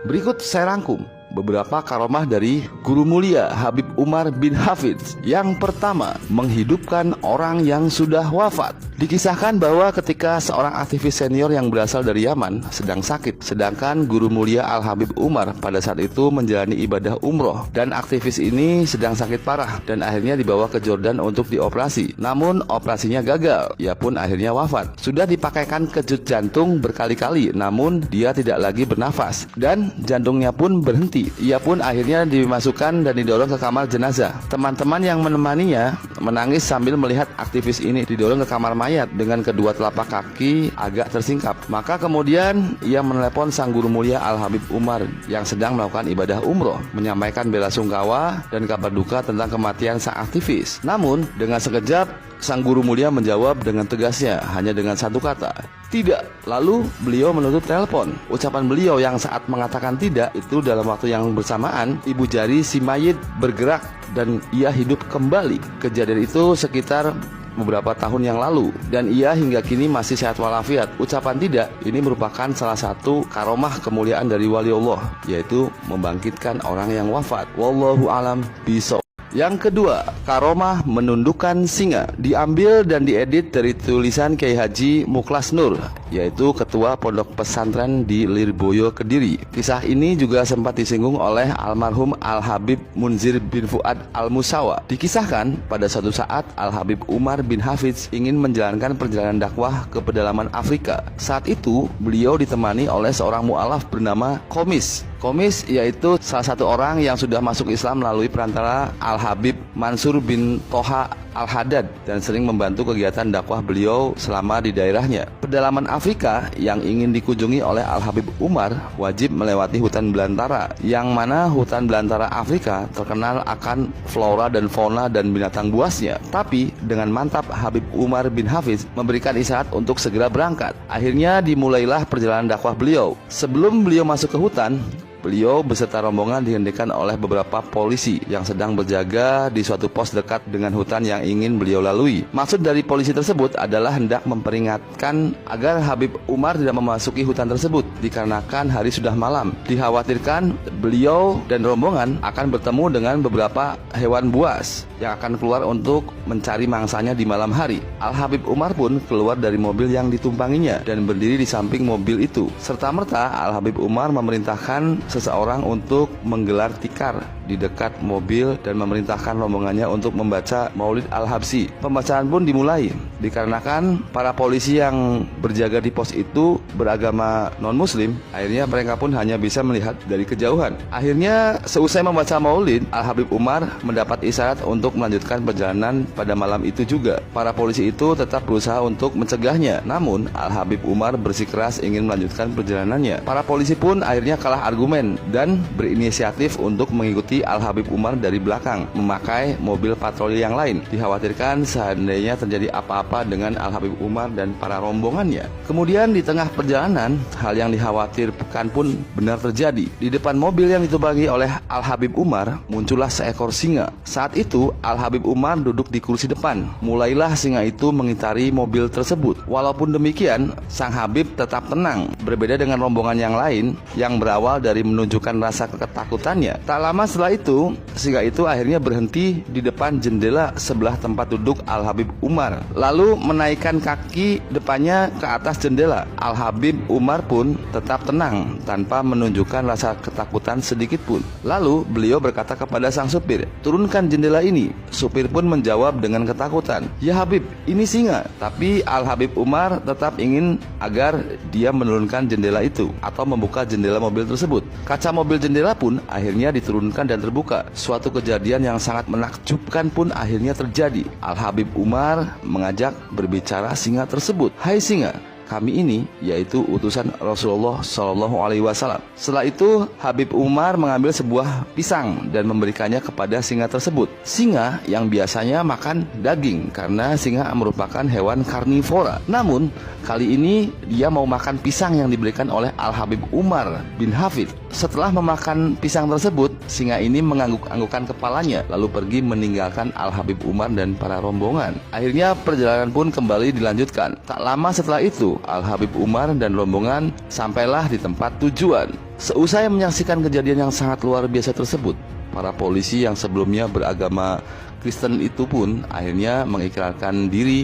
Berikut saya rangkum beberapa karomah dari Guru Mulia Habib Umar bin Hafidz. Yang pertama, menghidupkan orang yang sudah wafat. Dikisahkan bahwa ketika seorang aktivis senior yang berasal dari Yaman sedang sakit, sedangkan Guru Mulia Al-Habib Umar pada saat itu menjalani ibadah umroh, dan aktivis ini sedang sakit parah dan akhirnya dibawa ke Jordan untuk dioperasi. Namun operasinya gagal, ia pun akhirnya wafat. Sudah dipakaikan kejut jantung berkali-kali, namun dia tidak lagi bernafas dan jantungnya pun berhenti. Ia pun akhirnya dimasukkan dan didorong ke kamar jenazah. Teman-teman yang menemaninya menangis sambil melihat aktivis ini didorong ke kamar mayat dengan kedua telapak kaki agak tersingkap. Maka kemudian ia menelepon sang Guru Mulia Al-Habib Umar yang sedang melakukan ibadah umroh, menyampaikan bela sungkawa dan kabar duka tentang kematian sang aktivis. Namun dengan sekejap sang Guru Mulia menjawab dengan tegasnya hanya dengan satu kata, "Tidak." Lalu beliau menutup telepon. Ucapan beliau yang saat mengatakan tidak itu dalam waktu yang bersamaan ibu jari si mayit bergerak dan ia hidup kembali. Kejadian itu sekitar beberapa tahun yang lalu dan ia hingga kini masih sehat walafiat. Ucapan tidak ini merupakan salah satu karomah kemuliaan dari wali Allah, yaitu membangkitkan orang yang wafat. Wallahu alam bishawab. Yang kedua, karomah menundukkan singa. Diambil dan diedit dari tulisan Kiai Haji Muklas Nur, yaitu ketua pondok pesantren di Lirboyo, Kediri. Kisah ini juga sempat disinggung oleh almarhum Al-Habib Munzir bin Fuad Al-Musawa. Dikisahkan pada suatu saat Al-Habib Umar bin Hafidz ingin menjalankan perjalanan dakwah ke pedalaman Afrika. Saat itu beliau ditemani oleh seorang mu'alaf bernama Komis. Komis yaitu salah satu orang yang sudah masuk Islam melalui perantara Al-Habib Mansur bin Toha Al-Haddad dan sering membantu kegiatan dakwah beliau selama di daerahnya. Pedalaman Afrika yang ingin dikunjungi oleh Al-Habib Umar wajib melewati hutan belantara, yang mana hutan belantara Afrika terkenal akan flora dan fauna dan binatang buasnya. Tapi dengan mantap Habib Umar bin Hafidz memberikan isyarat untuk segera berangkat. Akhirnya dimulailah perjalanan dakwah beliau. Sebelum beliau masuk ke hutan, beliau beserta rombongan dihentikan oleh beberapa polisi yang sedang berjaga di suatu pos dekat dengan hutan yang ingin beliau lalui. Maksud dari polisi tersebut adalah hendak memperingatkan agar Habib Umar tidak memasuki hutan tersebut dikarenakan hari sudah malam. Dikhawatirkan beliau dan rombongan akan bertemu dengan beberapa hewan buas yang akan keluar untuk mencari mangsanya di malam hari. Al-Habib Umar pun keluar dari mobil yang ditumpanginya dan berdiri di samping mobil itu. Serta-merta Al-Habib Umar memerintahkan seseorang untuk menggelar tikar di dekat mobil dan memerintahkan rombongannya untuk membaca Maulid Al-Habsyi. Pembacaan pun dimulai dikarenakan para polisi yang berjaga di pos itu beragama non-muslim. Akhirnya mereka pun hanya bisa melihat dari kejauhan. Akhirnya seusai membaca Maulid, Al-Habib Umar mendapat isyarat untuk melanjutkan perjalanan pada malam itu juga. Para polisi itu tetap berusaha untuk mencegahnya, namun Al-Habib Umar bersikeras ingin melanjutkan perjalanannya. Para polisi pun akhirnya kalah argumen dan berinisiatif untuk mengikuti Al-Habib Umar dari belakang memakai mobil patroli yang lain. Dikhawatirkan seandainya terjadi apa-apa dengan Al-Habib Umar dan para rombongannya. Kemudian di tengah perjalanan, hal yang dikhawatirkan pun benar terjadi. Di depan mobil yang ditumpangi oleh Al-Habib Umar muncullah seekor singa. Saat itu Al-Habib Umar duduk di kursi depan. Mulailah singa itu mengitari mobil tersebut. Walaupun demikian, sang Habib tetap tenang. Berbeda dengan rombongan yang lain yang berawal dari menunjukkan rasa ketakutannya. Tak lama setelah itu, singa itu akhirnya berhenti di depan jendela sebelah tempat duduk Al-Habib Umar, lalu menaikkan kaki depannya ke atas jendela. Al-Habib Umar pun tetap tenang tanpa menunjukkan rasa ketakutan sedikit pun. Lalu beliau berkata kepada sang supir, "Turunkan jendela ini." Supir pun menjawab dengan ketakutan, "Ya Habib, ini singa." Tapi Al-Habib Umar tetap ingin agar dia menurunkan jendela itu atau membuka jendela mobil tersebut. Kaca mobil jendela pun akhirnya diturunkan dan terbuka. Suatu kejadian yang sangat menakjubkan pun akhirnya terjadi. Al-Habib Umar mengajak berbicara singa tersebut. "Hai singa, kami ini yaitu utusan Rasulullah SAW. Setelah itu Habib Umar mengambil sebuah pisang dan memberikannya kepada singa tersebut. Singa yang biasanya makan daging karena singa merupakan hewan karnivora. Namun kali ini dia mau makan pisang yang diberikan oleh Al-Habib Umar bin Hafidz. Setelah memakan pisang tersebut, singa ini mengangguk-anggukkan kepalanya lalu pergi meninggalkan Al-Habib Umar dan para rombongan. Akhirnya perjalanan pun kembali dilanjutkan. Tak lama setelah itu Al-Habib Umar dan rombongan sampailah di tempat tujuan. Seusai menyaksikan kejadian yang sangat luar biasa tersebut, para polisi yang sebelumnya beragama Kristen itu pun akhirnya mengikrarkan diri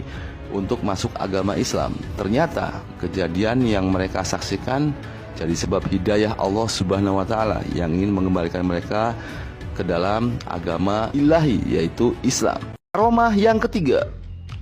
untuk masuk agama Islam. Ternyata kejadian yang mereka saksikan jadi sebab hidayah Allah Subhanahu wa Ta'ala yang ingin mengembalikan mereka ke dalam agama ilahi, yaitu Islam. Karomah yang ketiga,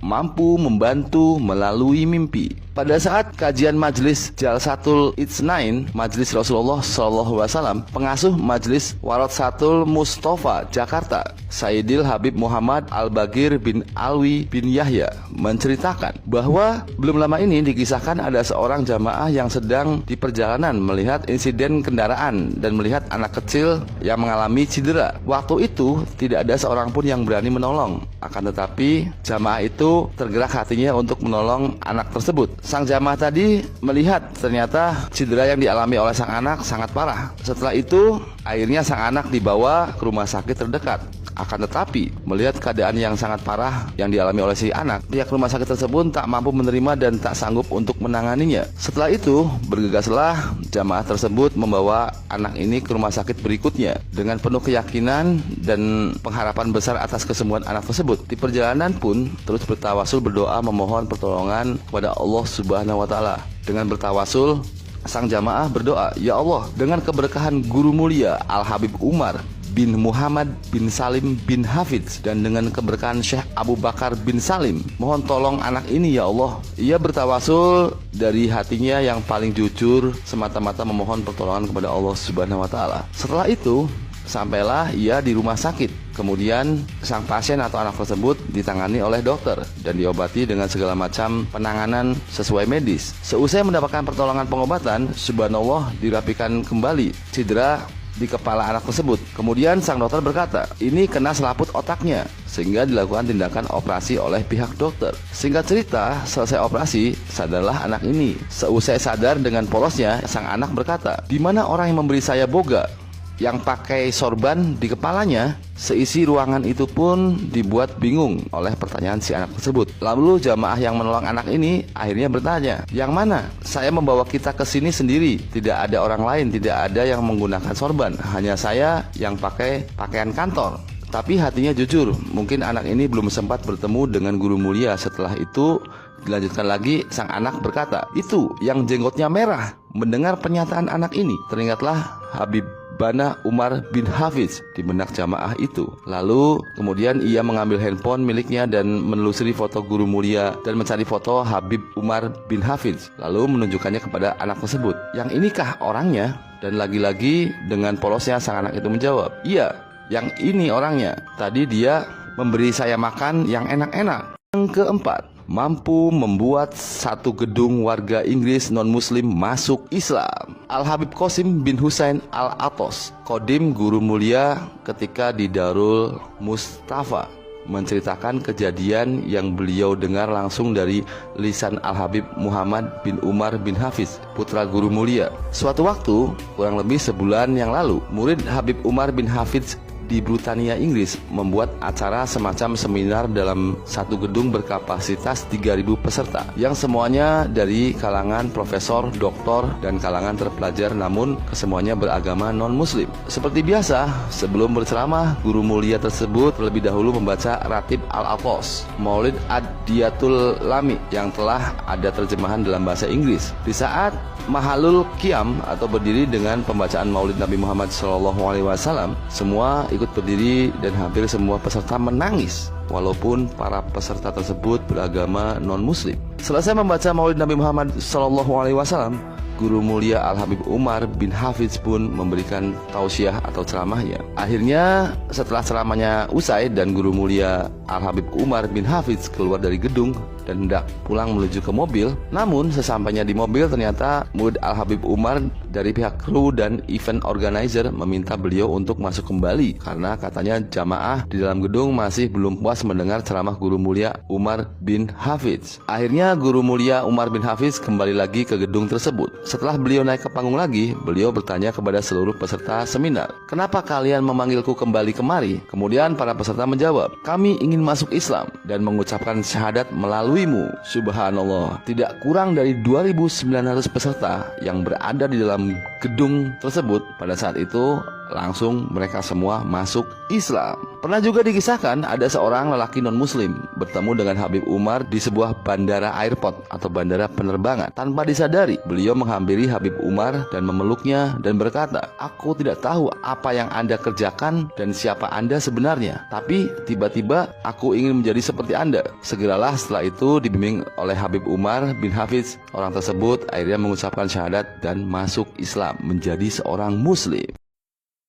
mampu membantu melalui mimpi. Pada saat kajian Majelis Jalsatul Itsnain, Majelis Rasulullah SAW, pengasuh Majelis Waratsatul Mustafa Jakarta, Sayyidil Habib Muhammad Al-Bagir bin Alwi bin Yahya, menceritakan bahwa belum lama ini dikisahkan ada seorang jamaah yang sedang di perjalanan melihat insiden kendaraan dan melihat anak kecil yang mengalami cedera. Waktu itu tidak ada seorang pun yang berani menolong. Akan tetapi jamaah itu tergerak hatinya untuk menolong anak tersebut. Sang jamaah tadi melihat ternyata cedera yang dialami oleh sang anak sangat parah. Setelah itu akhirnya sang anak dibawa ke rumah sakit terdekat. Akan tetapi melihat keadaan yang sangat parah yang dialami oleh si anak, pihak rumah sakit tersebut tak mampu menerima dan tak sanggup untuk menanganinya. Setelah itu bergegaslah jamaah tersebut membawa anak ini ke rumah sakit berikutnya dengan penuh keyakinan dan pengharapan besar atas kesembuhan anak tersebut. Di perjalanan pun terus bertawasul berdoa memohon pertolongan kepada Allah Subhanahu wa Ta'ala. Dengan bertawasul, sang jamaah berdoa, "Ya Allah, dengan keberkahan guru mulia Al-Habib Umar bin Muhammad bin Salim bin Hafidz dan dengan keberkahan Syekh Abu Bakar bin Salim, mohon tolong anak ini ya Allah." Ia bertawasul dari hatinya yang paling jujur, semata-mata memohon pertolongan kepada Allah Subhanahu wa Ta'ala. Setelah itu sampailah ia di rumah sakit. Kemudian sang pasien atau anak tersebut ditangani oleh dokter dan diobati dengan segala macam penanganan sesuai medis. Seusai mendapatkan pertolongan pengobatan, subhanallah, dirapikan kembali cedera di kepala anak tersebut. Kemudian sang dokter berkata, ini kena selaput otaknya, sehingga dilakukan tindakan operasi oleh pihak dokter. Singkat cerita, selesai operasi, sadarlah anak ini. Seusai sadar dengan polosnya, sang anak berkata, "Di mana orang yang memberi saya boga yang pakai sorban di kepalanya?" Seisi ruangan itu pun dibuat bingung oleh pertanyaan si anak tersebut. Lalu jamaah yang menolong anak ini akhirnya bertanya, "Yang mana? Saya membawa kita ke sini sendiri. Tidak ada orang lain, tidak ada yang menggunakan sorban. Hanya saya yang pakai pakaian kantor." Tapi hatinya jujur, mungkin anak ini belum sempat bertemu dengan guru mulia. Setelah itu dilanjutkan lagi, sang anak berkata, "Itu yang jenggotnya merah." Mendengar pernyataan anak ini, teringatlah Habib Bana Umar bin Hafidz di benak jamaah itu. Lalu kemudian ia mengambil handphone miliknya dan menelusuri foto guru mulia dan mencari foto Habib Umar bin Hafidz, lalu menunjukkannya kepada anak tersebut. "Yang inikah orangnya?" Dan lagi-lagi dengan polosnya sang anak itu menjawab, "Iya, yang ini orangnya. Tadi dia memberi saya makan yang enak-enak." Yang keempat, mampu membuat satu gedung warga Inggris non-muslim masuk Islam. Al-Habib Qasim bin Husain Al-Atos, Kodim guru mulia ketika di Darul Mustafa, menceritakan kejadian yang beliau dengar langsung dari lisan Al-Habib Muhammad bin Umar bin Hafidz, putra guru mulia. Suatu waktu, kurang lebih sebulan yang lalu, murid Habib Umar bin Hafidz di Britania, Inggris membuat acara semacam seminar dalam satu gedung berkapasitas 3.000 peserta yang semuanya dari kalangan profesor, doktor, dan kalangan terpelajar, namun kesemuanya beragama non-muslim. Seperti biasa, sebelum berceramah, guru mulia tersebut terlebih dahulu membaca Ratib Al-Atos, Maulid Ad-Diyatul Lami yang telah ada terjemahan dalam bahasa Inggris. Di saat Mahalul Qiyam atau berdiri dengan pembacaan Maulid Nabi Muhammad SAW, semua ikut berdiri dan hampir semua peserta menangis walaupun para peserta tersebut beragama non-muslim. Selesai membaca Maulid Nabi Muhammad SAW, guru mulia Al-Habib Umar bin Hafidz pun memberikan tausiah atau ceramahnya. Akhirnya setelah ceramahnya usai dan guru mulia Al-Habib Umar bin Hafidz keluar dari gedung dan hendak pulang menuju ke mobil, namun sesampainya di mobil ternyata murid Al-Habib Umar dari pihak kru dan event organizer meminta beliau untuk masuk kembali karena katanya jamaah di dalam gedung masih belum puas mendengar ceramah guru mulia Umar bin Hafidz. Akhirnya guru mulia Umar bin Hafidz kembali lagi ke gedung tersebut. Setelah beliau naik ke panggung lagi, beliau bertanya kepada seluruh peserta seminar, "Kenapa kalian memanggilku kembali kemari?" Kemudian para peserta menjawab, "Kami ingin masuk Islam dan mengucapkan syahadat melaluimu." Subhanallah, tidak kurang dari 2.900 peserta yang berada di dalam dalam gedung tersebut, pada saat itu langsung mereka semua masuk Islam. Pernah juga dikisahkan ada seorang lelaki non-muslim bertemu dengan Habib Umar di sebuah bandara airport atau bandara penerbangan. Tanpa disadari, beliau menghampiri Habib Umar dan memeluknya dan berkata, "Aku tidak tahu apa yang Anda kerjakan dan siapa Anda sebenarnya, tapi tiba-tiba aku ingin menjadi seperti Anda." Segeralah setelah itu dibimbing oleh Habib Umar bin Hafiz, orang tersebut akhirnya mengucapkan syahadat dan masuk Islam menjadi seorang muslim.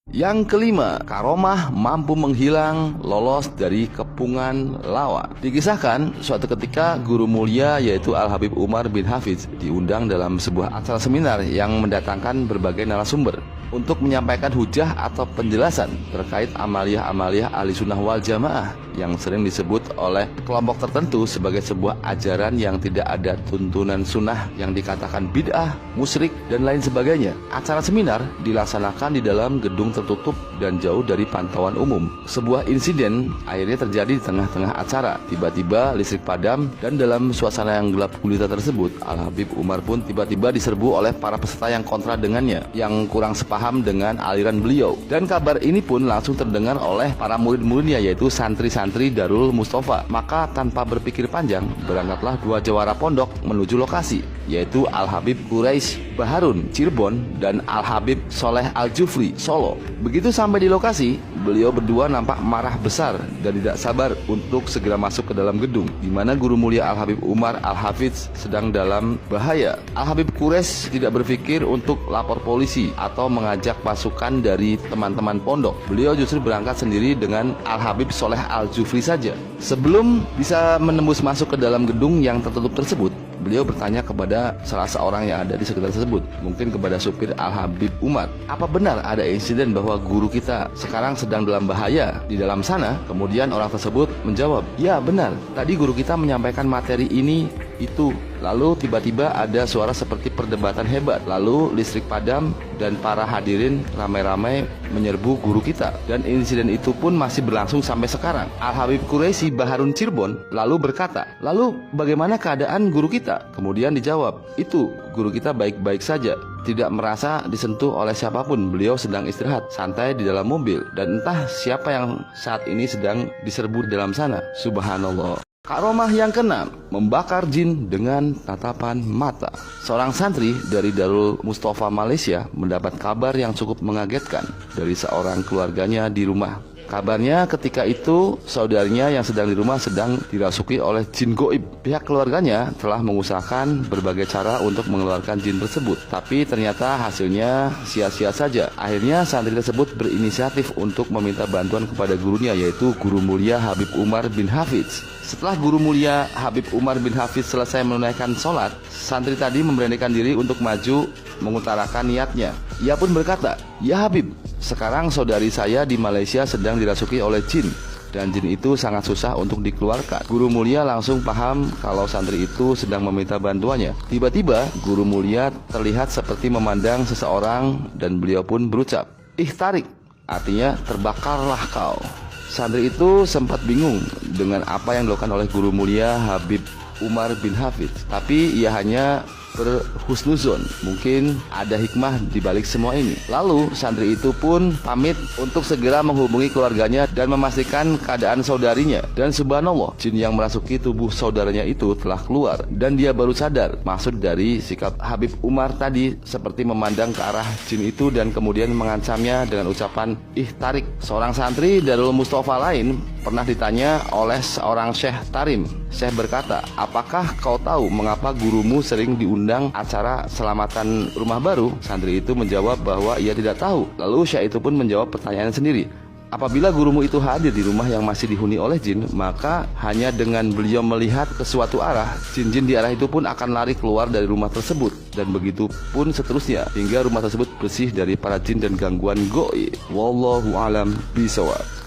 Yang kelima, karomah mampu menghilang lolos dari kepungan lawan. Dikisahkan suatu ketika guru mulia yaitu Al-Habib Umar bin Hafiz diundang dalam sebuah acara seminar yang mendatangkan berbagai narasumber untuk menyampaikan hujah atau penjelasan terkait amaliyah-amaliyah ahli sunnah wal jamaah yang sering disebut oleh kelompok tertentu sebagai sebuah ajaran yang tidak ada tuntunan sunnah, yang dikatakan bid'ah, musyrik, dan lain sebagainya. Acara seminar dilaksanakan di dalam gedung tertutup dan jauh dari pantauan umum. Sebuah insiden akhirnya terjadi di tengah-tengah acara. Tiba-tiba listrik padam dan dalam suasana yang gelap gulita tersebut, Al-Habib Umar pun tiba-tiba diserbu oleh para peserta yang kontra dengannya, yang kurang sepaham dengan aliran beliau. Dan kabar ini pun langsung terdengar oleh para murid-muridnya yaitu santri-santri Darul Mustafa. Maka tanpa berpikir panjang, berangkatlah dua jawara pondok menuju lokasi, yaitu Al-Habib Quraisy Baharun Cirebon dan Al-Habib Soleh Al-Jufri Solo. Begitu sampai di lokasi, beliau berdua nampak marah besar dan tidak sabar untuk segera masuk ke dalam gedung di mana guru mulia Al-Habib Umar Al-Hafiz sedang dalam bahaya. Al-Habib Quraisy tidak berpikir untuk lapor polisi atau mengajak pasukan dari teman-teman pondok. Beliau justru berangkat sendiri dengan Al-Habib Soleh Al-Jufri saja. Sebelum bisa menembus masuk ke dalam gedung yang tertutup tersebut, beliau bertanya kepada salah seorang yang ada di sekitar tersebut, mungkin kepada supir Al-Habib Umar, "Apa benar ada insiden bahwa guru kita sekarang sedang dalam bahaya di dalam sana?" Kemudian orang tersebut menjawab, "Ya benar, tadi guru kita menyampaikan materi ini itu. Lalu tiba-tiba ada suara seperti perdebatan hebat. Lalu listrik padam dan para hadirin ramai-ramai menyerbu guru kita. Dan insiden itu pun masih berlangsung sampai sekarang." Al-Habib Quraisy Baharun Cirebon lalu berkata, "Lalu bagaimana keadaan guru kita?" Kemudian dijawab, "Itu, guru kita baik-baik saja, tidak merasa disentuh oleh siapapun. Beliau sedang istirahat santai di dalam mobil, dan entah siapa yang saat ini sedang diserbu di dalam sana." Subhanallah. Karomah yang keenam, membakar jin dengan tatapan mata. Seorang santri dari Darul Mustafa Malaysia mendapat kabar yang cukup mengagetkan dari seorang keluarganya di rumah. Kabarnya ketika itu saudarinya yang sedang di rumah sedang dirasuki oleh jin goib. Pihak keluarganya telah mengusahakan berbagai cara untuk mengeluarkan jin tersebut, tapi ternyata hasilnya sia-sia saja. Akhirnya santri tersebut berinisiatif untuk meminta bantuan kepada gurunya yaitu Guru Mulia Habib Umar bin Hafiz. Setelah Guru Mulia Habib Umar bin Hafiz selesai menunaikan sholat, santri tadi memberanikan diri untuk maju mengutarakan niatnya. Ia pun berkata, "Ya Habib, sekarang saudari saya di Malaysia sedang dirasuki oleh jin, dan jin itu sangat susah untuk dikeluarkan." Guru Mulia langsung paham kalau santri itu sedang meminta bantuannya. Tiba-tiba Guru Mulia terlihat seperti memandang seseorang dan beliau pun berucap, "Ihtarik," artinya terbakarlah kau. Santri itu sempat bingung dengan apa yang dilakukan oleh Guru Mulia Habib Umar bin Hafiz, tapi ia hanya berhusnuzon, mungkin ada hikmah di balik semua ini. Lalu santri itu pun pamit untuk segera menghubungi keluarganya dan memastikan keadaan saudarinya. Dan subhanallah, jin yang merasuki tubuh saudaranya itu telah keluar, dan dia baru sadar maksud dari sikap Habib Umar tadi, seperti memandang ke arah jin itu dan kemudian mengancamnya dengan ucapan ihtarik. Seorang santri Darul Mustafa lain pernah ditanya oleh seorang Syekh Tarim. Syekh berkata, "Apakah kau tahu mengapa gurumu sering diundang acara selamatan rumah baru?" Santri itu menjawab bahwa ia tidak tahu. Lalu Syekh itu pun menjawab pertanyaan sendiri. "Apabila gurumu itu hadir di rumah yang masih dihuni oleh jin, maka hanya dengan beliau melihat ke suatu arah, jin-jin di arah itu pun akan lari keluar dari rumah tersebut, dan begitu pun seterusnya hingga rumah tersebut bersih dari para jin dan gangguan goib. Wallahu alam bisawab."